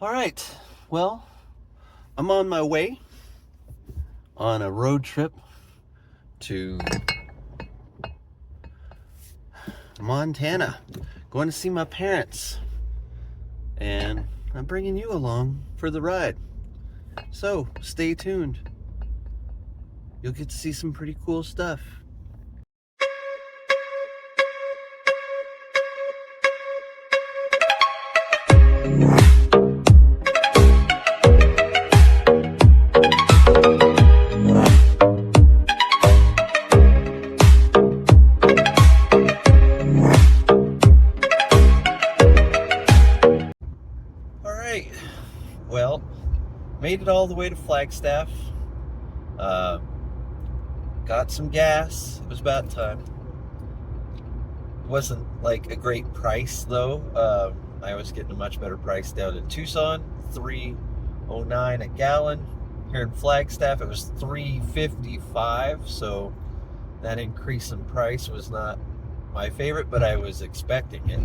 All right. Well, I'm on my way on a road trip to Montana, going to see my parents. And I'm bringing you along for the ride. So stay tuned. You'll get to see some pretty cool stuff. Well, made it all the way to Flagstaff. Got some gas. It was about time. It wasn't like a great price though. I was getting a much better price down in Tucson, $3.09 a gallon. Here in Flagstaff, it was $3.55. So that increase in price was not my favorite, but I was expecting it.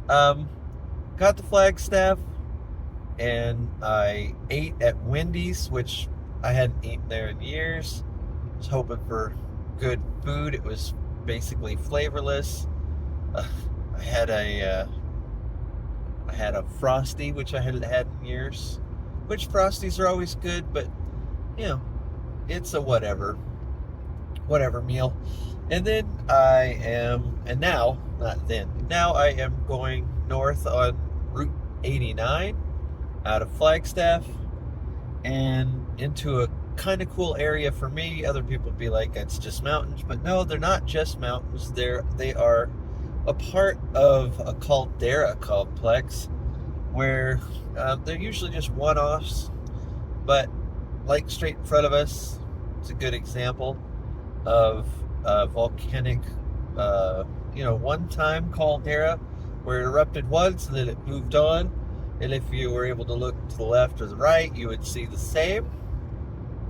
Got to Flagstaff. And I ate at Wendy's, which I hadn't eaten there in years. I was hoping for good food. It was basically flavorless. I had a Frosty, which I hadn't had in years. Which Frosties are always good, but you know, it's a whatever meal. And then now I am going north on Route 89. Out of Flagstaff and into a kind of cool area for me. Other people would be like, it's just mountains, but no, they're not just mountains. They are a part of a caldera complex where they're usually just one-offs, but like straight in front of us, it's a good example of volcanic, one-time caldera where it erupted once and then it moved on. And if you were able to look to the left or the right, you would see the same.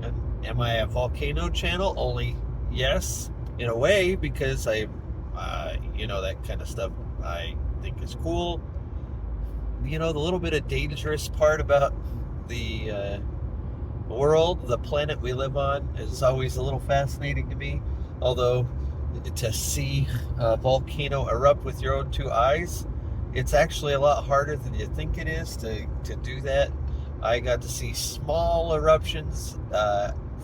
And am I a volcano channel? Only yes, in a way, because that kind of stuff I think is cool. The little bit of dangerous part about the world, the planet we live on, is always a little fascinating to me. Although to see a volcano erupt with your own two eyes, it's actually a lot harder than you think it is to do that. I got to see small eruptions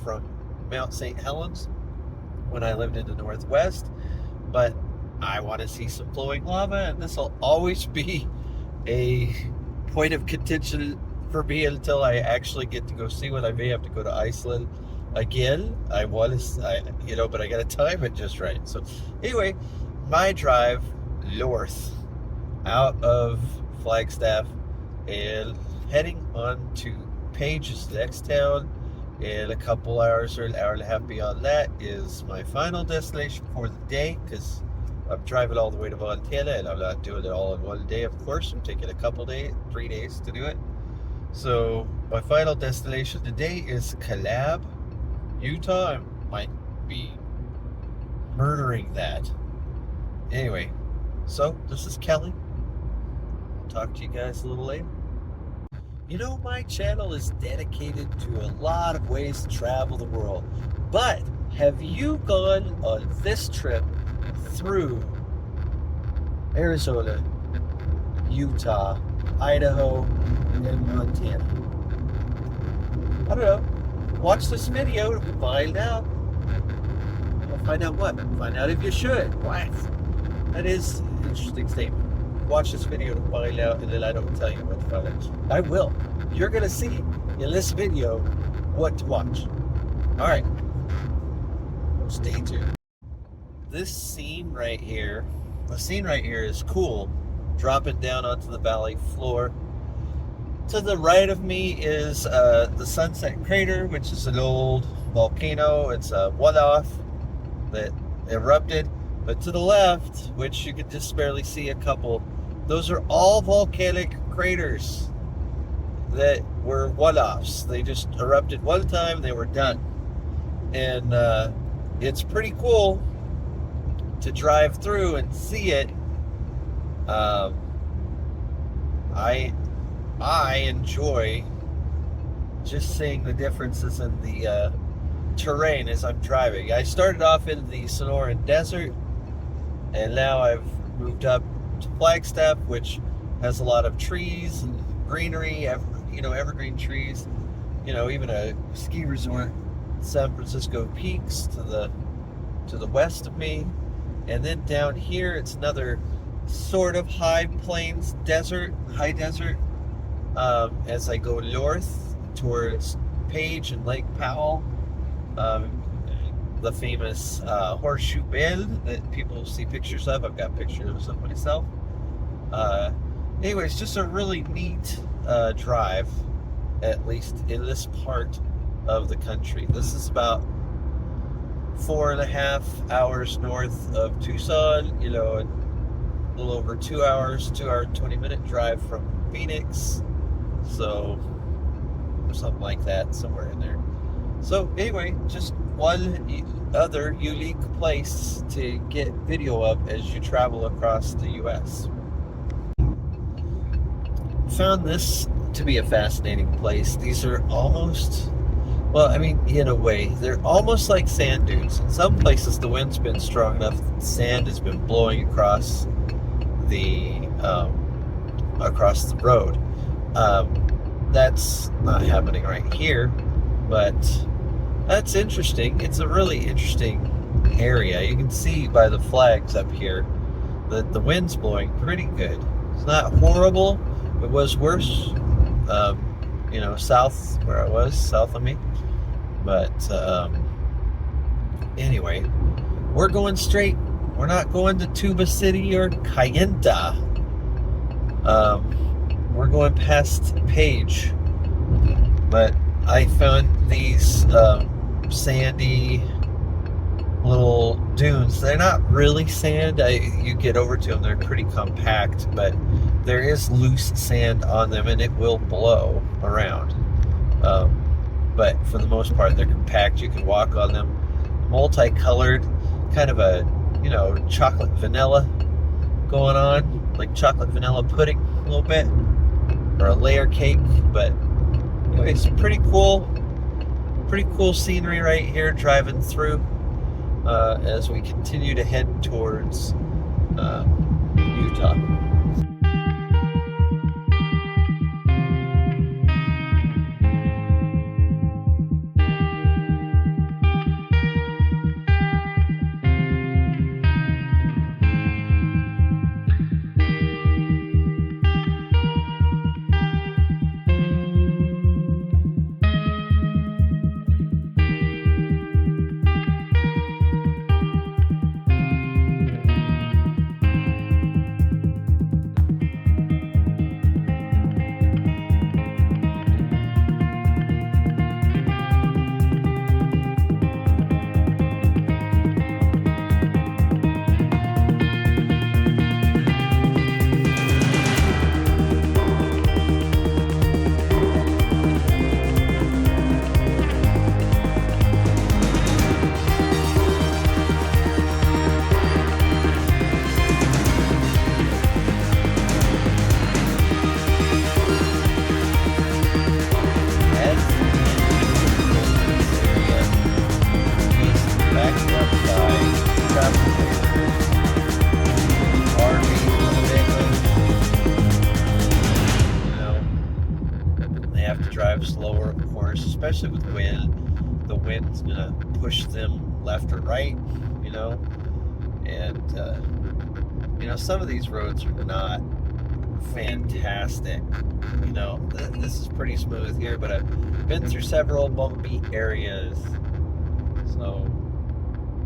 from Mount St. Helens when I lived in the Northwest, but I want to see some flowing lava, and this will always be a point of contention for me until I actually get to go see one. I may have to go to Iceland again. But I got to time it just right. So anyway, my drive north out of Flagstaff and heading on to Page's next town. In a couple hours or an hour and a half beyond that is my final destination for the day, because I'm driving all the way to Montana and I'm not doing it all in one day, of course. I'm taking a couple days, 3 days to do it. So my final destination today is Kanab, Utah. I might be murdering that. Anyway, so this is Kelly. Talk to you guys a little later. My channel is dedicated to a lot of ways to travel the world. But have you gone on this trip through Arizona, Utah, Idaho, and Montana? I don't know. Watch this video to find out. Find out what? Find out if you should. What? That is an interesting statement. Watch this video to find out, and then I don't tell you what to find out. I will. You're going to see in this video what to watch. All right. Stay tuned. The scene right here is cool. Dropping down onto the valley floor. To the right of me is the Sunset Crater, which is an old volcano. It's a one-off that erupted. But to the left, which you can just barely see a couple, those are all volcanic craters that were one-offs. They just erupted one time, they were done. And it's pretty cool to drive through and see it. I I enjoy just seeing the differences in the terrain as I'm driving. I started off in the Sonoran Desert, and now I've moved up to Flagstaff, which has a lot of trees and greenery, evergreen trees. Even a ski resort, San Francisco Peaks, to the west of me. And then down here, it's another sort of high desert, as I go north towards Page and Lake Powell, the famous Horseshoe Bend that people see pictures of. I've got pictures of myself. Anyways, just a really neat drive, at least in this part of the country. This is about 4.5 hours north of Tucson, a little over 2 hours, 2 hour, 20-minute drive from Phoenix. So, something like that, somewhere in there. So, anyway, just one other unique place to get video of as you travel across the U.S. Found this to be a fascinating place. These are almost, well, I mean, in a way, they're almost like sand dunes. In some places, the wind's been strong enough that the sand has been blowing across the road. That's not happening right here, but that's interesting. It's a really interesting area. You can see by the flags up here that the wind's blowing pretty good. It's not horrible. It was worse, south where I was, south of me. But anyway, we're going straight. We're not going to Tuba City or Kayenta. We're going past Page. But I found these sandy little dunes. They're not really sand. You get over to them, they're pretty compact, but there is loose sand on them, and it will blow around. But for the most part, they're compact. You can walk on them. Multicolored, kind of a chocolate vanilla going on, like chocolate vanilla pudding a little bit, or a layer cake. But anyways, pretty cool scenery right here driving through as we continue to head towards Utah. Slower, of course, especially with wind. The wind's gonna push them left or right, and some of these roads are not fantastic. This is pretty smooth here, but I've been through several bumpy areas. So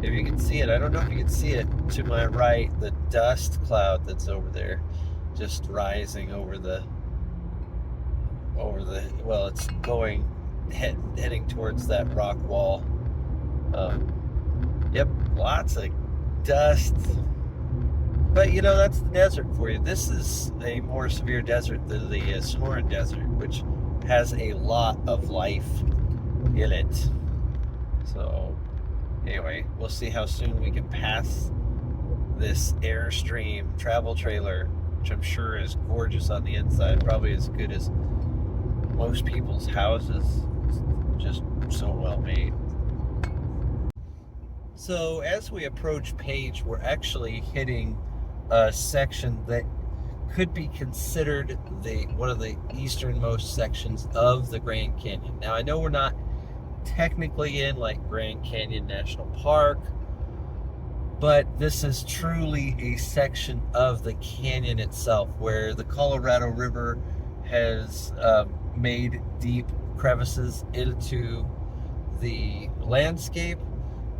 if you can see it, I don't know if you can see it to my right, the dust cloud that's over there, just rising over the it's heading towards that rock wall. Yep, lots of dust. But that's the desert for you. This is a more severe desert than the Sonoran Desert, which has a lot of life in it. So anyway, we'll see how soon we can pass this Airstream travel trailer which I'm sure is gorgeous on the inside, probably as good as most people's houses. It's just so well made. So as we approach Page, we're actually hitting a section that could be considered one of the easternmost sections of the Grand Canyon. Now, I know we're not technically in like Grand Canyon National Park, but this is truly a section of the canyon itself where the Colorado River has made deep crevices into the landscape.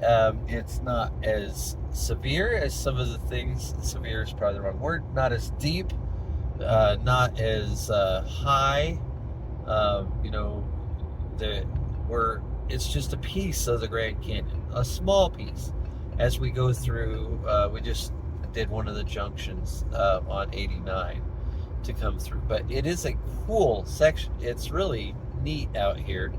It's not as severe as some of the things. Severe is probably the wrong word. Not as deep, not as high. It's just a piece of the Grand Canyon, a small piece. As we go through, we just did one of the junctions on 89 to come through. But it is a cool section. It's really neat out here.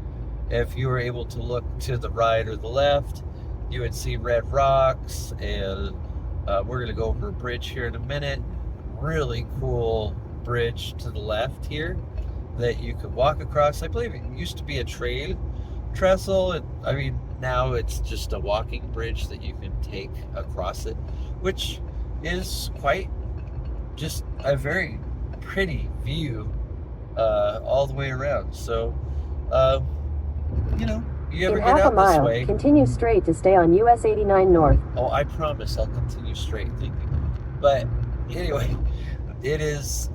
If you were able to look to the right or the left, you would see red rocks, and we're going to go over a bridge here in a minute. Really cool bridge to the left here that you could walk across. I believe it used to be a trail trestle, and I mean now it's just a walking bridge that you can take across it, which is quite just a very pretty view all the way around. So you ever In get half out a mile, this way, continue straight to stay on US 89 North. Oh, I promise I'll continue straight, thank you. But anyway, it is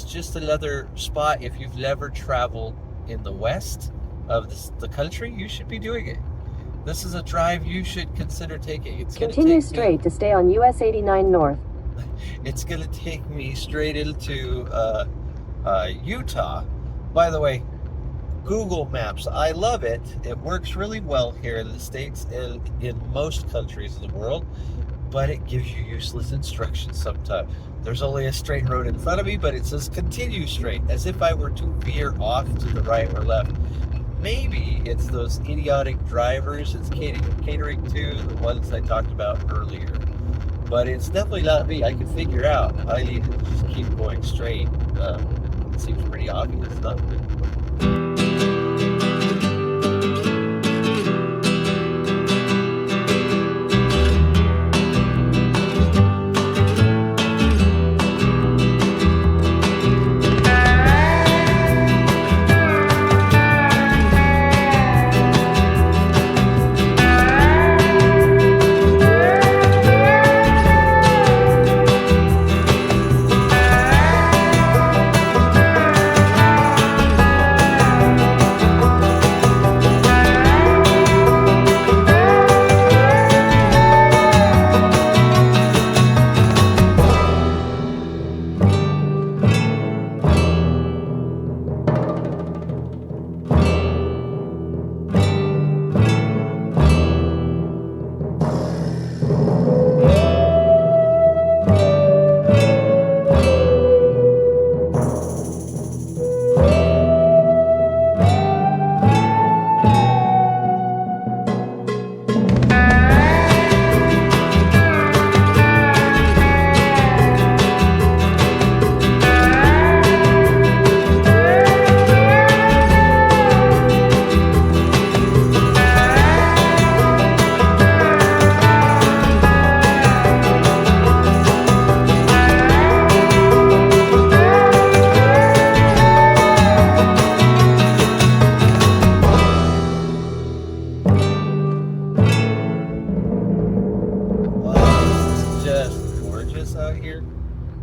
just another spot. If you've never traveled in the west of the country, you should be doing it. This is a drive you should consider taking. It's continue straight to stay on US 89 North. It's going to take me straight into Utah. By the way, Google Maps, I love it. It works really well here in the States and in most countries of the world, but it gives you useless instructions sometimes. There's only a straight road in front of me, but it says continue straight, as if I were to veer off to the right or left. Maybe it's those idiotic drivers it's catering to, the ones I talked about earlier. But it's definitely not me. I can figure out I need to just keep going straight. It seems pretty obvious, not it?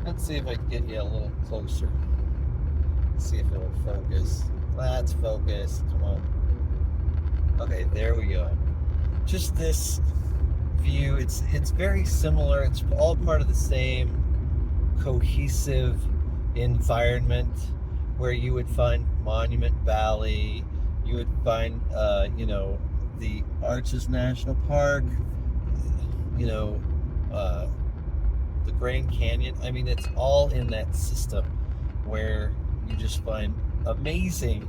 Let's see if I can get you a little closer. Let's see if it'll focus. Let's focus. Come on. Okay, there we go. Just this view. It's very similar. It's all part of the same cohesive environment where you would find Monument Valley. You would find, the Arches National Park. The Grand Canyon. I mean, it's all in that system where you just find amazing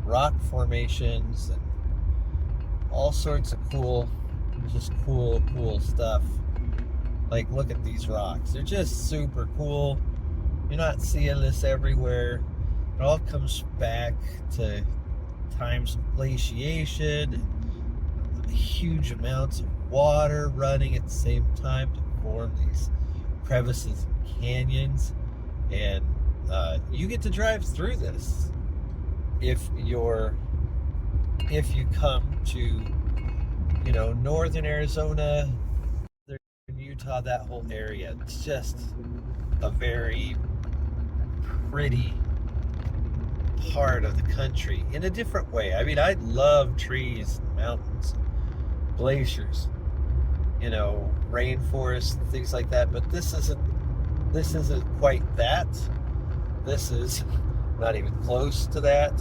rock formations and all sorts of cool stuff. Like, look at these rocks. They're just super cool. You're not seeing this everywhere. It all comes back to times of glaciation, huge amounts of water running at the same time to form these crevices and canyons. And you get to drive through this if you come to, northern Arizona, northern Utah, that whole area. It's just a very pretty part of the country in a different way. I mean, I love trees, mountains, glaciers, rainforests, things like that, but this isn't quite that. This is not even close to that.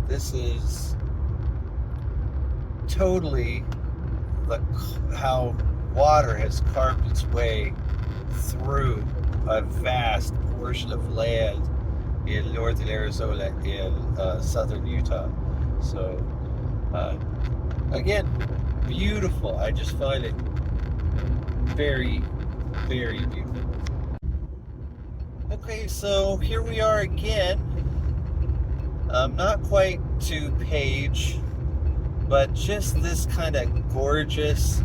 This is totally how water has carved its way through a vast portion of land in northern Arizona and southern Utah. So, again, beautiful. I just find it very, very beautiful. Okay, so here we are again. Not quite to Page, but just this kind of gorgeous,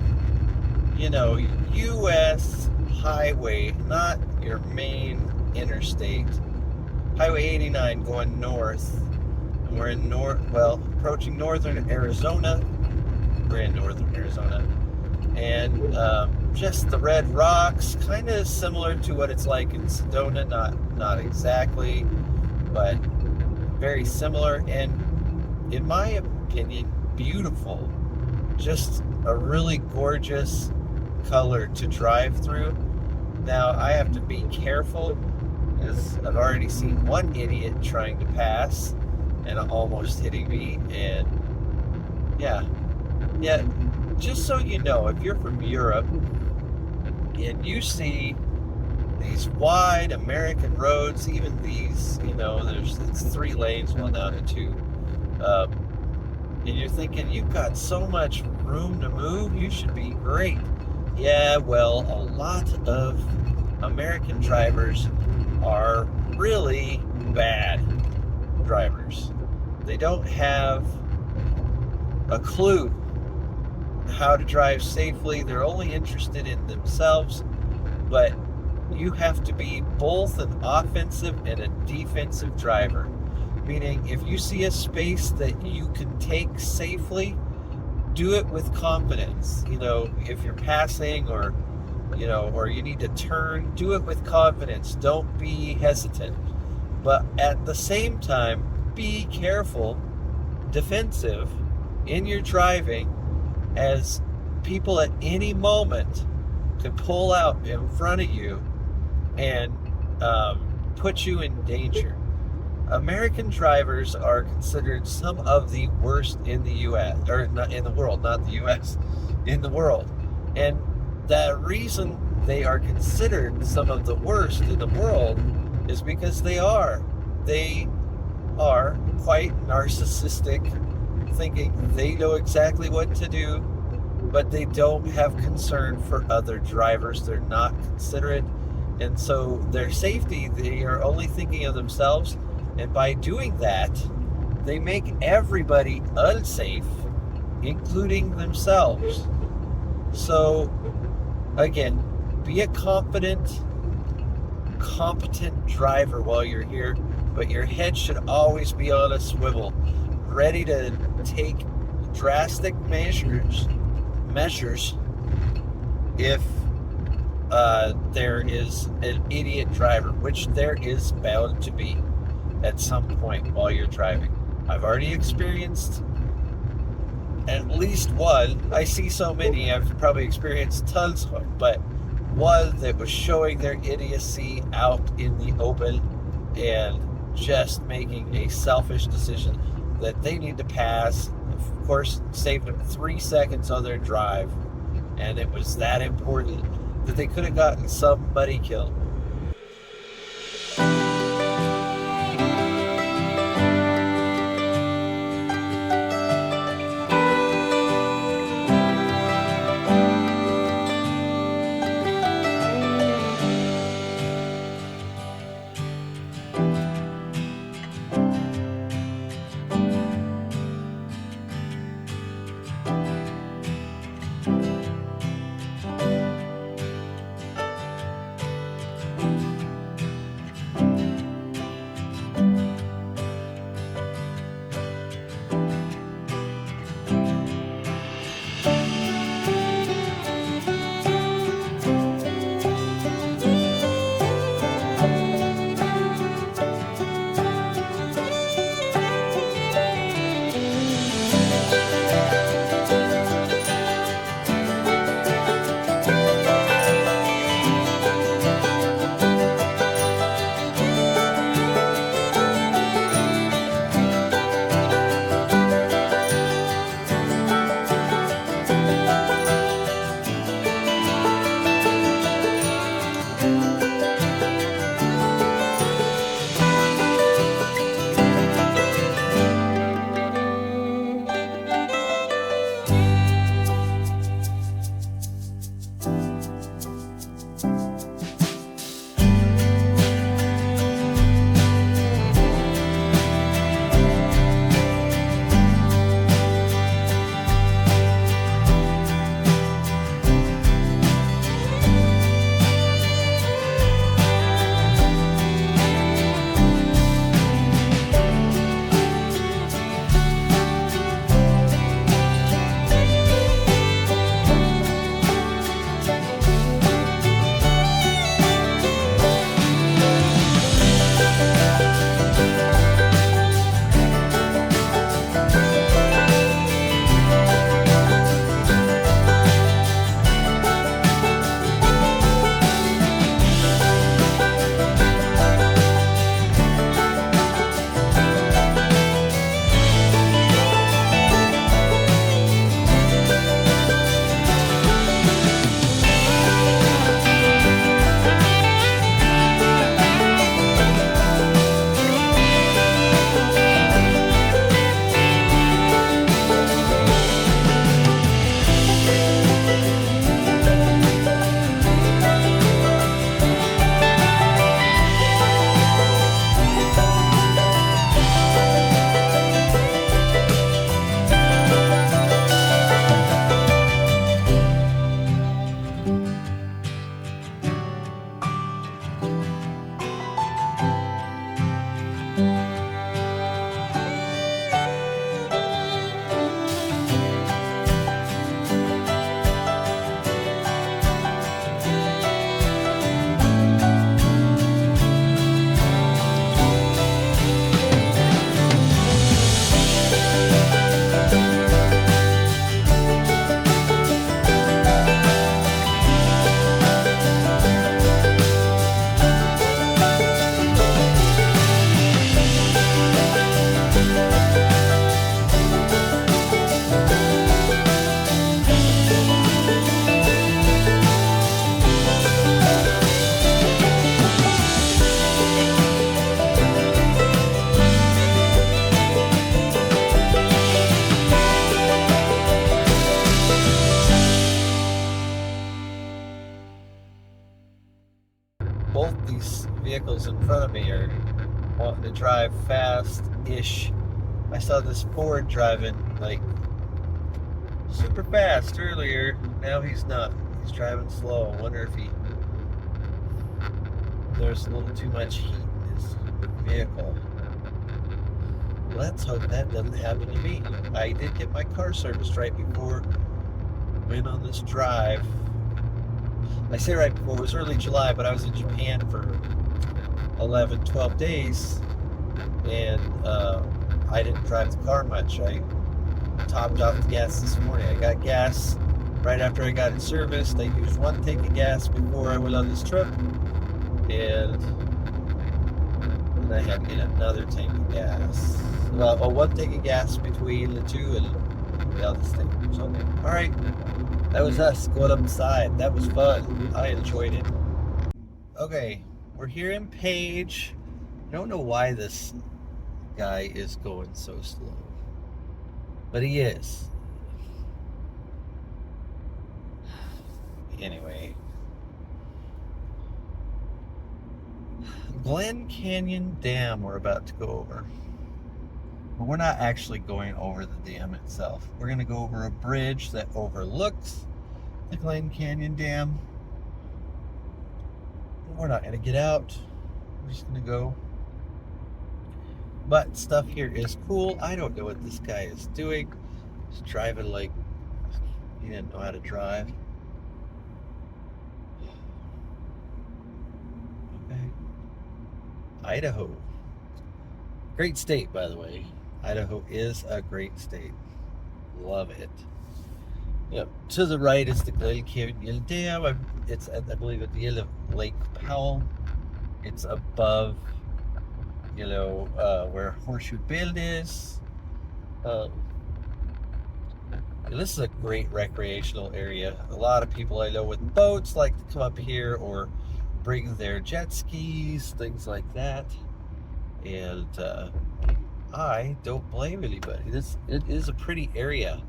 U.S. highway, not your main interstate. Highway 89 going north. And we're in approaching northern Arizona. We're in northern Arizona. And just the red rocks, kind of similar to what it's like in Sedona, not exactly, but very similar. And in my opinion, beautiful. Just a really gorgeous color to drive through. Now, I have to be careful, as I've already seen one idiot trying to pass and almost hitting me. And yeah, just so you know, if you're from Europe and you see these wide American roads, even these, it's 3 lanes, well, now to 2, and you're thinking, you've got so much room to move, you should be great. Yeah, well, a lot of American drivers are really bad drivers. They don't have a clue how to drive safely. They're only interested in themselves, but you have to be both an offensive and a defensive driver. Meaning, if you see a space that you can take safely, do it with confidence. If you're passing or you need to turn, do it with confidence. Don't be hesitant. But at the same time, be careful, defensive in your driving, as people at any moment could pull out in front of you and put you in danger. American drivers are considered some of the worst in the U.S., or not in the world, not the U.S., in the world. And the reason they are considered some of the worst in the world is because they are quite narcissistic, thinking they know exactly what to do, but they don't have concern for other drivers. They're not considerate. And so their safety, they are only thinking of themselves. And by doing that, they make everybody unsafe, including themselves. So, again, be a competent driver while you're here, but your head should always be on a swivel, ready to take drastic measures if there is an idiot driver, which there is bound to be at some point while you're driving. I've already experienced at least one. I see so many, I've probably experienced tons of them, but one that was showing their idiocy out in the open and just making a selfish decision that they need to pass. Of course, saved them 3 seconds on their drive, and it was that important that they could have gotten somebody killed. front of me are wanting to drive fast-ish. I saw this Ford driving like super fast earlier. Now he's not. He's driving slow. I wonder if there's a little too much heat in his vehicle. Let's hope that doesn't happen to me. I did get my car serviced right before I went on this drive. I say right before, it was early July, but I was in Japan for 11, 12 days, and I didn't drive the car much. I topped off the gas this morning. I got gas right after I got it serviced. I used one tank of gas before I went on this trip, and then I had to get another tank of gas. Well, one tank of gas between the two, and the other tank. So, all right, that was us going up the side. That was fun. I enjoyed it. Okay, we're here in Page. I don't know why this guy is going so slow, but he is. Anyway, Glen Canyon Dam we're about to go over. But we're not actually going over the dam itself. We're going to go over a bridge that overlooks the Glen Canyon Dam. We're not going to get out. We're just going to go. But stuff here is cool. I don't know what this guy is doing. He's driving like he didn't know how to drive. Okay. Idaho. Great state, by the way. Idaho is a great state. Love it. Yep. To the right is the Glen Canyon Dam. It's, I believe, at the end of Lake Powell. It's above, where Horseshoe Bend is. This is a great recreational area. A lot of people I know with boats like to come up here or bring their jet skis, things like that. And I don't blame anybody. It is a pretty area,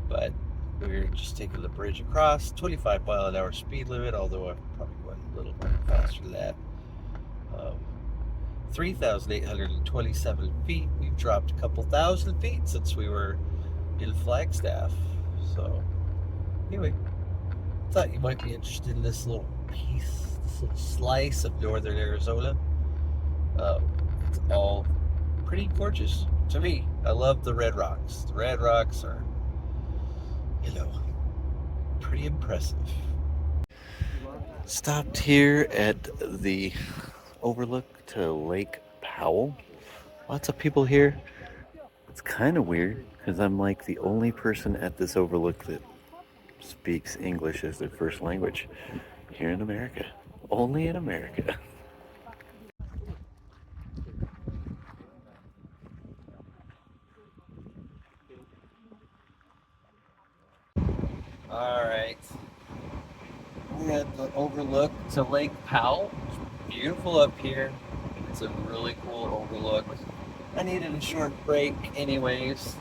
but we're just taking the bridge across. 25-mile-an-hour speed limit, although I probably went a little bit faster than that. 3,827 feet. We've dropped a couple thousand feet since we were in Flagstaff. So, anyway, thought you might be interested in this little piece, this little slice of northern Arizona. It's all pretty gorgeous to me. I love the red rocks. The red rocks are, pretty impressive. Stopped here at the overlook to Lake Powell. Lots of people here. It's kind of weird because I'm like the only person at this overlook that speaks English as their first language here in America. Only in America. All right. We're at the overlook to Lake Powell. It's beautiful up here. It's a really cool overlook. I needed a short break anyways.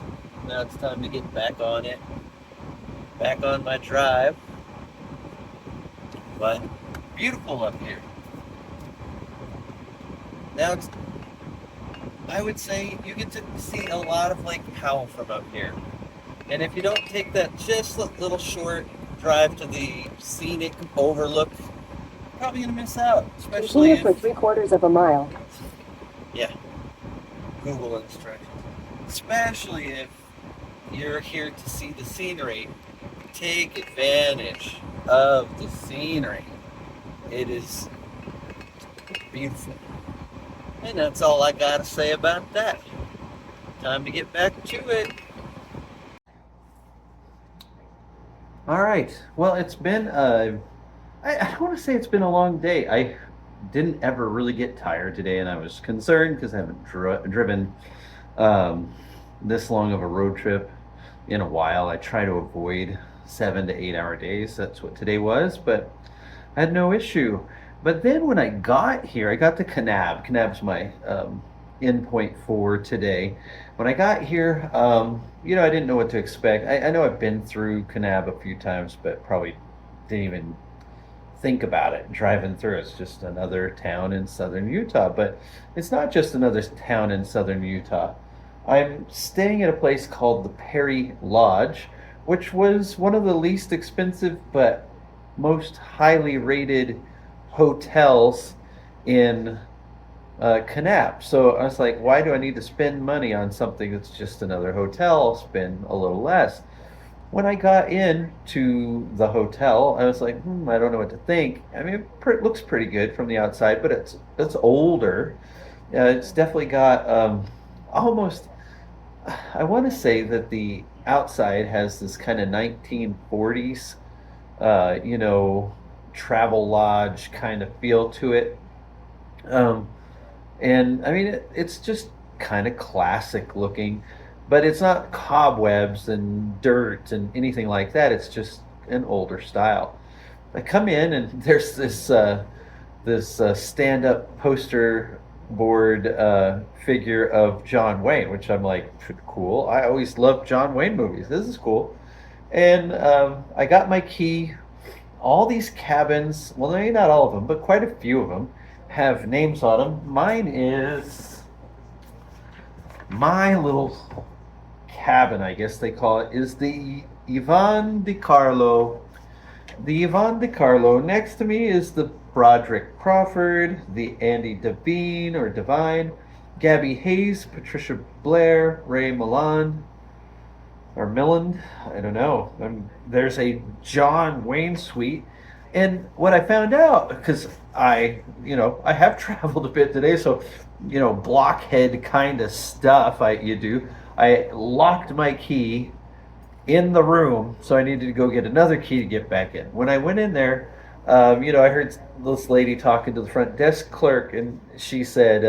Now it's time to get back on it. Back on my drive. But beautiful up here. Now I would say you get to see a lot of Lake Powell from up here. And if you don't take that just little short drive to the Scenic overlook, you're probably going to miss out. Especially Continue for 3/4 of a mile. Yeah. Google instructions. Especially if you're here to see the scenery, take advantage of the scenery. It is beautiful. And that's all I got to say about that. Time to get back to it. All right. Well, it's been, I don't want to say it's been a long day. I didn't ever really get tired today, and I was concerned because I haven't driven this long of a road trip in a while. I try to avoid 7 to 8 hour days. That's what today was, but I had no issue. But then when I got here, I got to Kanab. Kanab's my endpoint for today. When I got here, I didn't know what to expect. I know I've been through Kanab a few times, but probably didn't even think about it driving through. It's just another town in southern Utah, but it's not just another town in southern Utah. I'm staying at a place called the Perry Lodge, which was one of the least expensive but most highly rated hotels in Kanab. So I was like, why do I need to spend money on something that's just another hotel? I'll spend a little less. When I got into the hotel, I was like, I don't know what to think. I mean, it looks pretty good from the outside, but it's older. It's definitely got almost. I want to say that the outside has this kind of 1940s, you know, travel lodge kind of feel to it. Um, and I mean, it's just kind of classic looking, but it's not cobwebs and dirt and anything like that. It's just an older style. I come in and there's this stand-up poster board figure of John Wayne, which I'm like, cool. I always loved John Wayne movies. This is cool. And I got my key. All these cabins, well, maybe not all of them, but quite a few of them have names on them. Mine is my little cabin, I guess they call it, is the Yvonne de Carlo. The Yvonne de Carlo. Next to me is the Broderick Crawford, the Andy Devine or Divine, Gabby Hayes, Patricia Blair, Ray Milan, or Milland, I don't know. There's a John Wayne suite. And what I found out, because I have traveled a bit today, so, blockhead kind of stuff you do. I locked my key in the room, so I needed to go get another key to get back in. When I went in there, I heard this lady talking to the front desk clerk, and she said,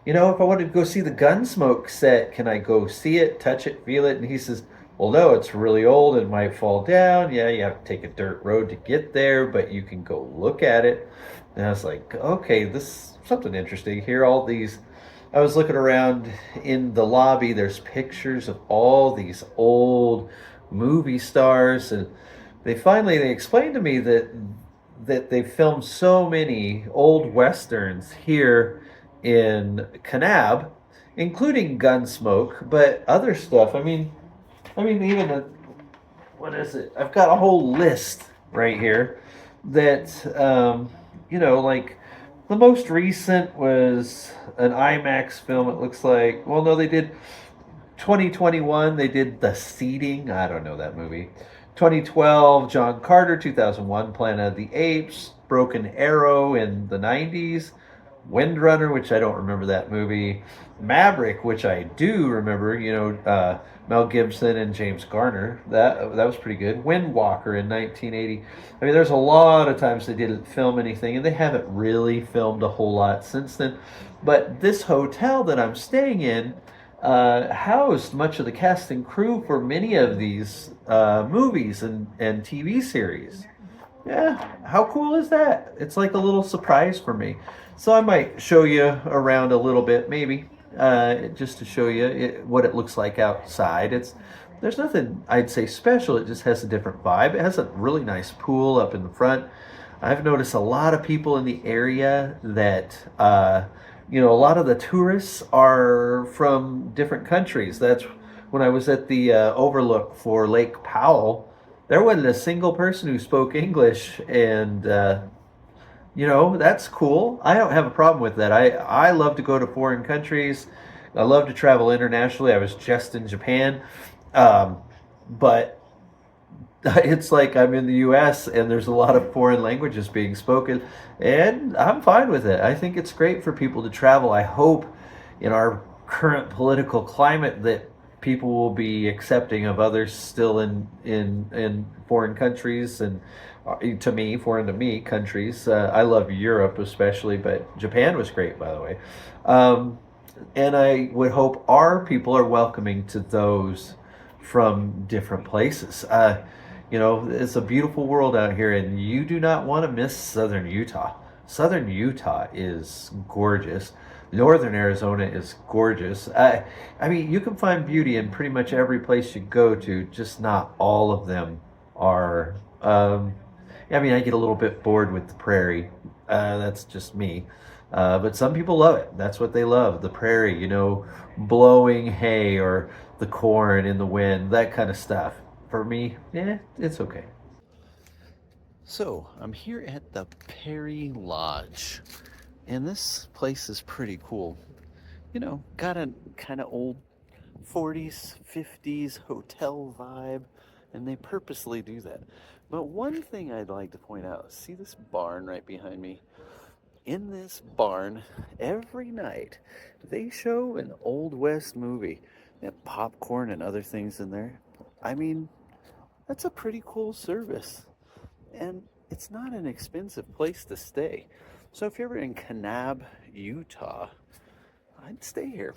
if I wanted to go see the Gunsmoke set, can I go see it, touch it, feel it? And he says, well, no, it's really old and might fall down. Yeah, you have to take a dirt road to get there, but you can go look at it. And I was like, okay, this is something interesting here. I was looking around in the lobby. There's pictures of all these old movie stars, and they explained to me that they filmed so many old westerns here in Kanab, including Gunsmoke, but other stuff. I mean, even what is it? I've got a whole list right here that, like the most recent was an IMAX film. It looks like, well, no, they did 2021. They did The Seeding. I don't know that movie. 2012, John Carter. 2001, Planet of the Apes. Broken Arrow in the 90s. Windrunner, which I don't remember that movie. Maverick, which I do remember, Mel Gibson and James Garner. That was pretty good. Windwalker in 1980. I mean, there's a lot of times they didn't film anything, and they haven't really filmed a whole lot since then. But this hotel that I'm staying in housed much of the cast and crew for many of these movies and TV series. Yeah, how cool is that? It's like a little surprise for me. So I might show you around a little bit, maybe, just to show you what it looks like outside. There's nothing I'd say special. It just has a different vibe. It has a really nice pool up in the front. I've noticed a lot of people in the area that, a lot of the tourists are from different countries. That's when I was at the overlook for Lake Powell. There wasn't a single person who spoke English, and that's cool. I don't have a problem with that. I love to go to foreign countries. I love to travel internationally. I was just in Japan. But it's like I'm in the US and there's a lot of foreign languages being spoken, and I'm fine with it. I think it's great for people to travel. I hope in our current political climate that people will be accepting of others still in foreign countries, and foreign to me countries. I love Europe especially, but Japan was great, by the way. And I would hope our people are welcoming to those from different places. It's a beautiful world out here, and you do not want to miss Southern Utah. Southern Utah is gorgeous. Northern Arizona is gorgeous. You can find beauty in pretty much every place you go to, just not all of them are I mean, I get a little bit bored with the prairie. That's just me. But some people love it. That's what they love. The prairie, blowing hay or the corn in the wind, that kind of stuff. For me, yeah, it's okay. So, I'm here at the Perry Lodge. And this place is pretty cool. Got a kind of old 40s, 50s hotel vibe, and they purposely do that. But one thing I'd like to point out, see this barn right behind me? In this barn, every night, they show an Old West movie. They have popcorn and other things in there. I mean, that's a pretty cool service. And it's not an expensive place to stay. So if you're ever in Kanab, Utah, I'd stay here.